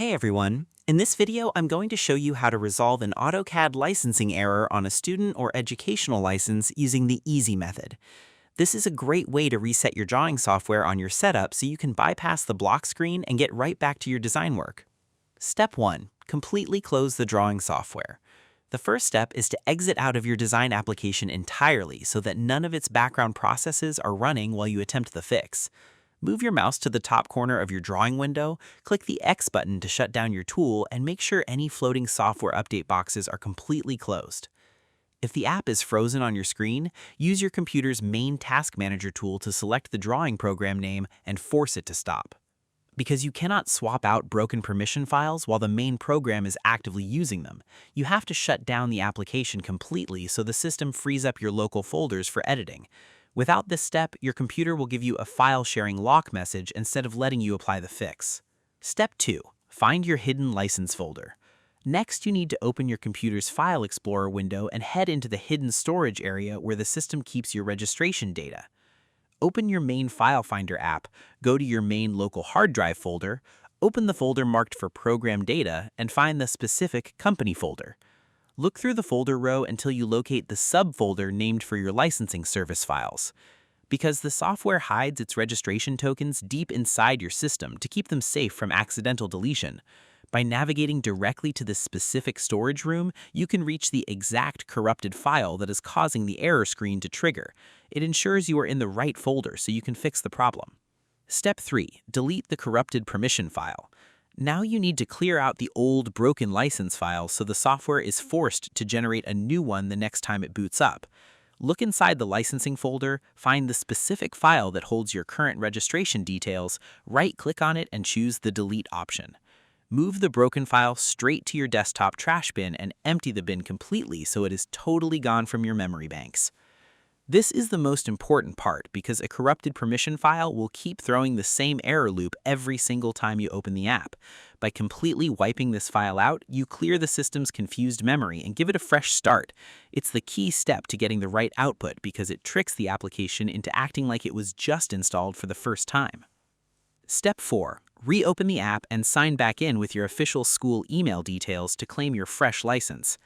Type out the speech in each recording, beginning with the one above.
Hey everyone! In this video, I'm going to show you how to resolve an AutoCAD licensing error on a student or educational license using the easy method. This is a great way to reset your drawing software on your setup so you can bypass the block screen and get right back to your design work. Step 1. Completely close the drawing software. The first step is to exit out of your design application entirely so that none of its background processes are running while you attempt the fix. Move your mouse to the top corner of your drawing window, click the X button to shut down your tool, and make sure any floating software update boxes are completely closed. If the app is frozen on your screen, use your computer's main Task Manager tool to select the drawing program name and force it to stop. Because you cannot swap out broken permission files while the main program is actively using them, you have to shut down the application completely so the system frees up your local folders for editing. Without this step, your computer will give you a file sharing lock message instead of letting you apply the fix. Step 2. Find your hidden license folder. Next, you need to open your computer's File Explorer window and head into the hidden storage area where the system keeps your registration data. Open your main File Finder app, go to your main local hard drive folder, open the folder marked for Program Data, and find the specific Company folder. Look through the folder row until you locate the subfolder named for your licensing service files. Because the software hides its registration tokens deep inside your system to keep them safe from accidental deletion. By navigating directly to this specific storage room, you can reach the exact corrupted file that is causing the error screen to trigger. It ensures you are in the right folder so you can fix the problem. Step 3. Delete the corrupted permission file. Now you need to clear out the old broken license file so the software is forced to generate a new one the next time it boots up. Look inside the licensing folder, find the specific file that holds your current registration details, right-click on it and choose the Delete option. Move the broken file straight to your desktop trash bin and empty the bin completely so it is totally gone from your memory banks. This is the most important part because a corrupted permission file will keep throwing the same error loop every single time you open the app. By completely wiping this file out, you clear the system's confused memory and give it a fresh start. It's the key step to getting the right output because it tricks the application into acting like it was just installed for the first time. Step 4. Reopen the app and sign back in with your official school email details to claim your fresh license.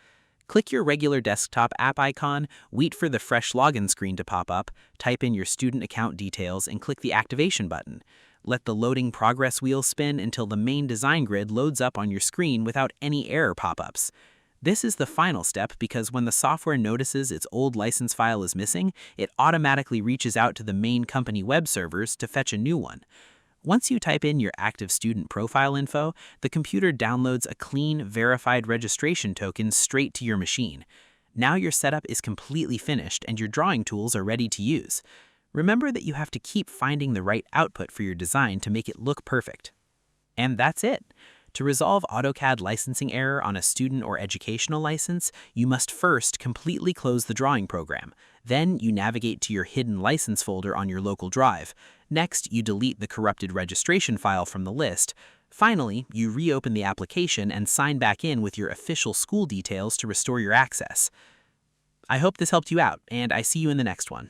Click your regular desktop app icon, wait for the fresh login screen to pop up, type in your student account details, and click the activation button. Let the loading progress wheel spin until the main design grid loads up on your screen without any error pop-ups. This is the final step because when the software notices its old license file is missing, it automatically reaches out to the main company web servers to fetch a new one. Once you type in your active student profile info, the computer downloads a clean, verified registration token straight to your machine. Now your setup is completely finished and your drawing tools are ready to use. Remember that you have to keep finding the right output for your design to make it look perfect. And that's it. To resolve AutoCAD licensing error on a student or educational license, you must first completely close the drawing program. Then you navigate to your hidden license folder on your local drive. Next, you delete the corrupted registration file from the list. Finally, you reopen the application and sign back in with your official school details to restore your access. I hope this helped you out, and I see you in the next one.